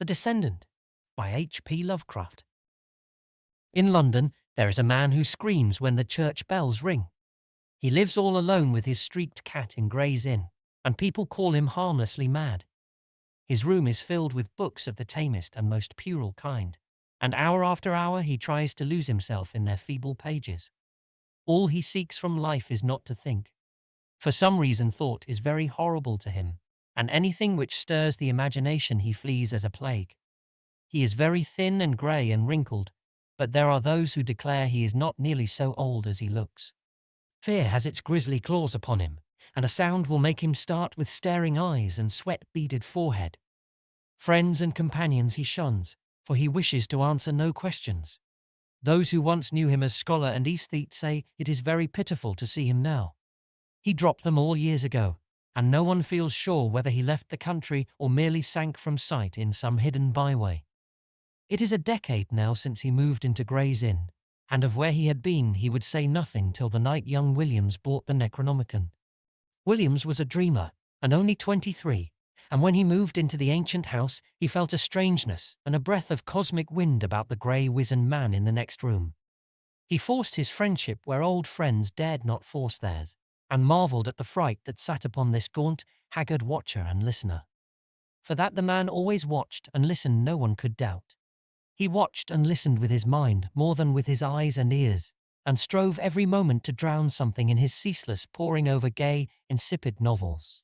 The Descendant by H.P. Lovecraft. In London, there is a man who screams when the church bells ring. He lives all alone with his streaked cat in Gray's Inn, and people call him harmlessly mad. His room is filled with books of the tamest and most puerile kind, and hour after hour he tries to lose himself in their feeble pages. All he seeks from life is not to think. For some reason thought is very horrible to him, and anything which stirs the imagination he flees as a plague. He is very thin and grey and wrinkled, but there are those who declare he is not nearly so old as he looks. Fear has its grisly claws upon him, and a sound will make him start with staring eyes and sweat-beaded forehead. Friends and companions he shuns, for he wishes to answer no questions. Those who once knew him as scholar and aesthete say it is very pitiful to see him now. He dropped them all years ago, and no one feels sure whether he left the country or merely sank from sight in some hidden byway. It is a decade now since he moved into Gray's Inn, and of where he had been he would say nothing till the night young Williams bought the Necronomicon. Williams was a dreamer, and only 23, and when he moved into the ancient house he felt a strangeness and a breath of cosmic wind about the grey wizened man in the next room. He forced his friendship where old friends dared not force theirs, and marvelled at the fright that sat upon this gaunt, haggard watcher and listener. For that the man always watched and listened no one could doubt. He watched and listened with his mind more than with his eyes and ears, and strove every moment to drown something in his ceaseless poring over gay, insipid novels.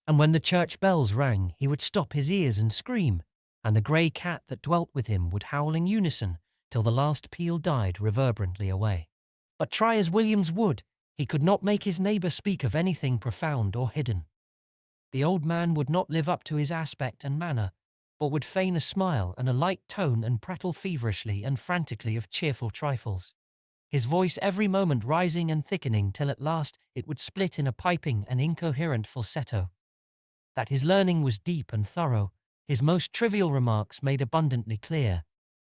And when the church bells rang, he would stop his ears and scream, and the grey cat that dwelt with him would howl in unison till the last peal died reverberantly away. But try as Williams would, he could not make his neighbour speak of anything profound or hidden. The old man would not live up to his aspect and manner, but would feign a smile and a light tone and prattle feverishly and frantically of cheerful trifles, his voice every moment rising and thickening till at last it would split in a piping and incoherent falsetto. That his learning was deep and thorough, his most trivial remarks made abundantly clear,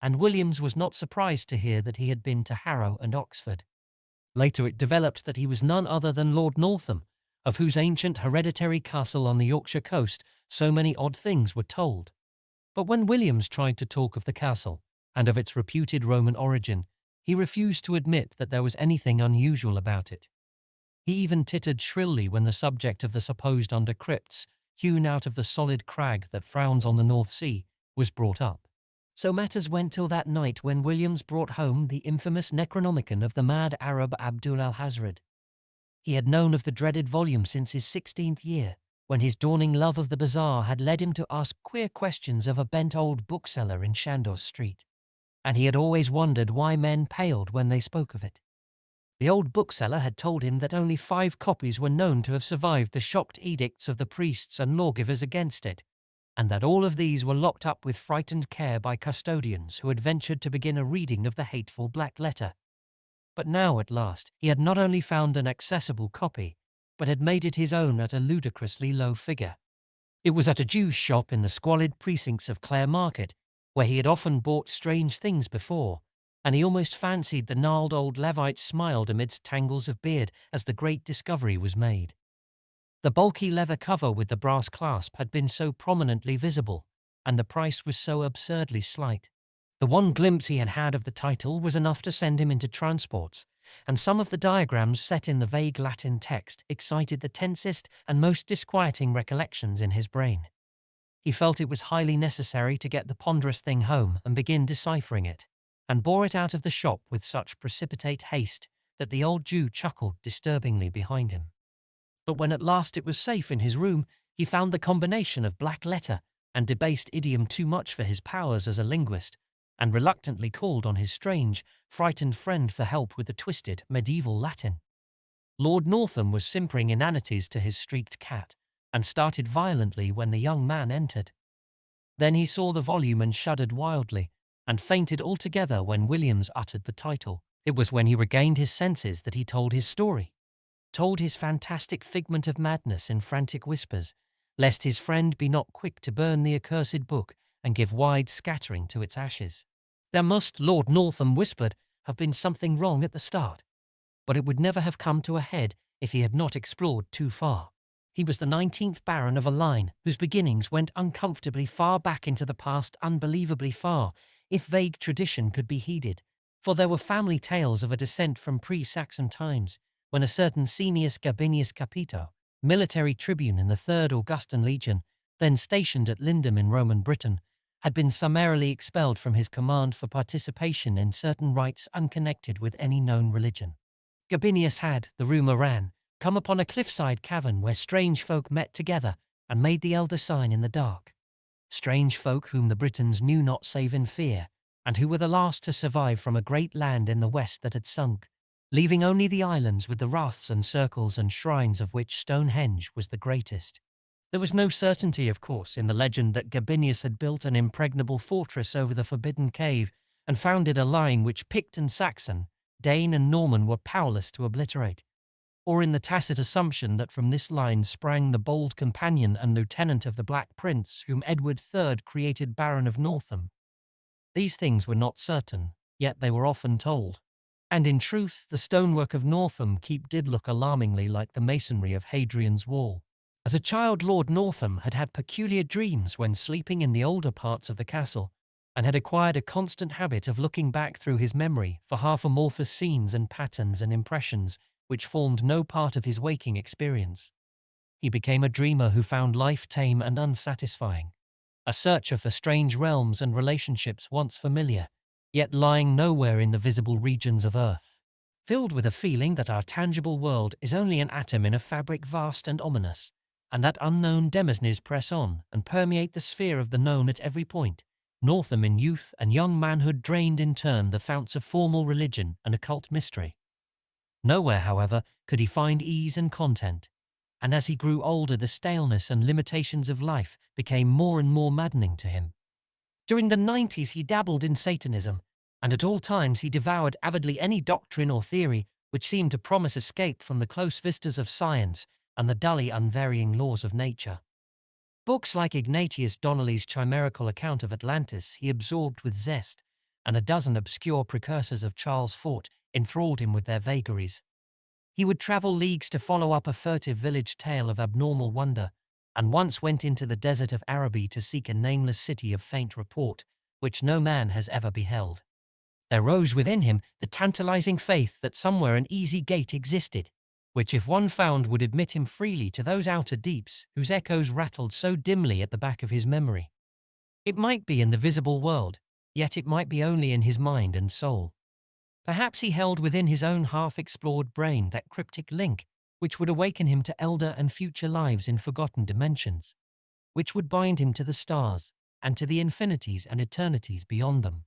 and Williams was not surprised to hear that he had been to Harrow and Oxford. Later it developed that he was none other than Lord Northam, of whose ancient hereditary castle on the Yorkshire coast so many odd things were told. But when Williams tried to talk of the castle, and of its reputed Roman origin, he refused to admit that there was anything unusual about it. He even tittered shrilly when the subject of the supposed under-crypts, hewn out of the solid crag that frowns on the North Sea, was brought up. So matters went till that night when Williams brought home the infamous Necronomicon of the mad Arab Abdul al-Hazred. He had known of the dreaded volume since his 16th year, when his dawning love of the bazaar had led him to ask queer questions of a bent old bookseller in Chandos Street, and he had always wondered why men paled when they spoke of it. The old bookseller had told him that only 5 copies were known to have survived the shocked edicts of the priests and lawgivers against it, and that all of these were locked up with frightened care by custodians who had ventured to begin a reading of the hateful black letter. But now, at last, he had not only found an accessible copy, but had made it his own at a ludicrously low figure. It was at a Jew's shop in the squalid precincts of Clare Market, where he had often bought strange things before, and he almost fancied the gnarled old Levite smiled amidst tangles of beard as the great discovery was made. The bulky leather cover with the brass clasp had been so prominently visible, and the price was so absurdly slight. The one glimpse he had had of the title was enough to send him into transports, and some of the diagrams set in the vague Latin text excited the tensest and most disquieting recollections in his brain. He felt it was highly necessary to get the ponderous thing home and begin deciphering it, and bore it out of the shop with such precipitate haste that the old Jew chuckled disturbingly behind him. But when at last it was safe in his room, he found the combination of black letter and debased idiom too much for his powers as a linguist, and reluctantly called on his strange, frightened friend for help with the twisted, medieval Latin. Lord Northam was simpering inanities to his streaked cat, and started violently when the young man entered. Then he saw the volume and shuddered wildly, and fainted altogether when Williams uttered the title. It was when he regained his senses that he told his story, told his fantastic figment of madness in frantic whispers, lest his friend be not quick to burn the accursed book and give wide scattering to its ashes. There must, Lord Northam whispered, have been something wrong at the start, but it would never have come to a head if he had not explored too far. He was the 19th Baron of a line whose beginnings went uncomfortably far back into the past, unbelievably far, if vague tradition could be heeded, for there were family tales of a descent from pre-Saxon times, when a certain Cneius Gabinius Capito, military tribune in the 3rd Augustan Legion, then stationed at Lindum in Roman Britain, had been summarily expelled from his command for participation in certain rites unconnected with any known religion. Gabinius had, the rumour ran, come upon a cliffside cavern where strange folk met together and made the elder sign in the dark. Strange folk whom the Britons knew not save in fear, and who were the last to survive from a great land in the west that had sunk, leaving only the islands with the raths and circles and shrines of which Stonehenge was the greatest. There was no certainty, of course, in the legend that Gabinius had built an impregnable fortress over the forbidden cave and founded a line which Pict and Saxon, Dane and Norman were powerless to obliterate, or in the tacit assumption that from this line sprang the bold companion and lieutenant of the Black Prince whom Edward III created Baron of Northam. These things were not certain, yet they were often told. And in truth, the stonework of Northam Keep did look alarmingly like the masonry of Hadrian's Wall. As a child, Lord Northam had had peculiar dreams when sleeping in the older parts of the castle, and had acquired a constant habit of looking back through his memory for half amorphous scenes and patterns and impressions which formed no part of his waking experience. He became a dreamer who found life tame and unsatisfying, a searcher for strange realms and relationships once familiar, yet lying nowhere in the visible regions of earth. Filled with a feeling that our tangible world is only an atom in a fabric vast and ominous, and that unknown demesnes press on and permeate the sphere of the known at every point, Northam in youth and young manhood drained in turn the founts of formal religion and occult mystery. Nowhere, however, could he find ease and content, and as he grew older the staleness and limitations of life became more and more maddening to him. During the 90s he dabbled in Satanism, and at all times he devoured avidly any doctrine or theory which seemed to promise escape from the close vistas of science and the dully unvarying laws of nature. Books like Ignatius Donnelly's chimerical account of Atlantis he absorbed with zest, and a dozen obscure precursors of Charles Fort enthralled him with their vagaries. He would travel leagues to follow up a furtive village tale of abnormal wonder, and once went into the desert of Araby to seek a nameless city of faint report, which no man has ever beheld. There rose within him the tantalizing faith that somewhere an easy gate existed, which if one found would admit him freely to those outer deeps whose echoes rattled so dimly at the back of his memory. It might be in the visible world, yet it might be only in his mind and soul. Perhaps he held within his own half-explored brain that cryptic link which would awaken him to elder and future lives in forgotten dimensions, which would bind him to the stars and to the infinities and eternities beyond them.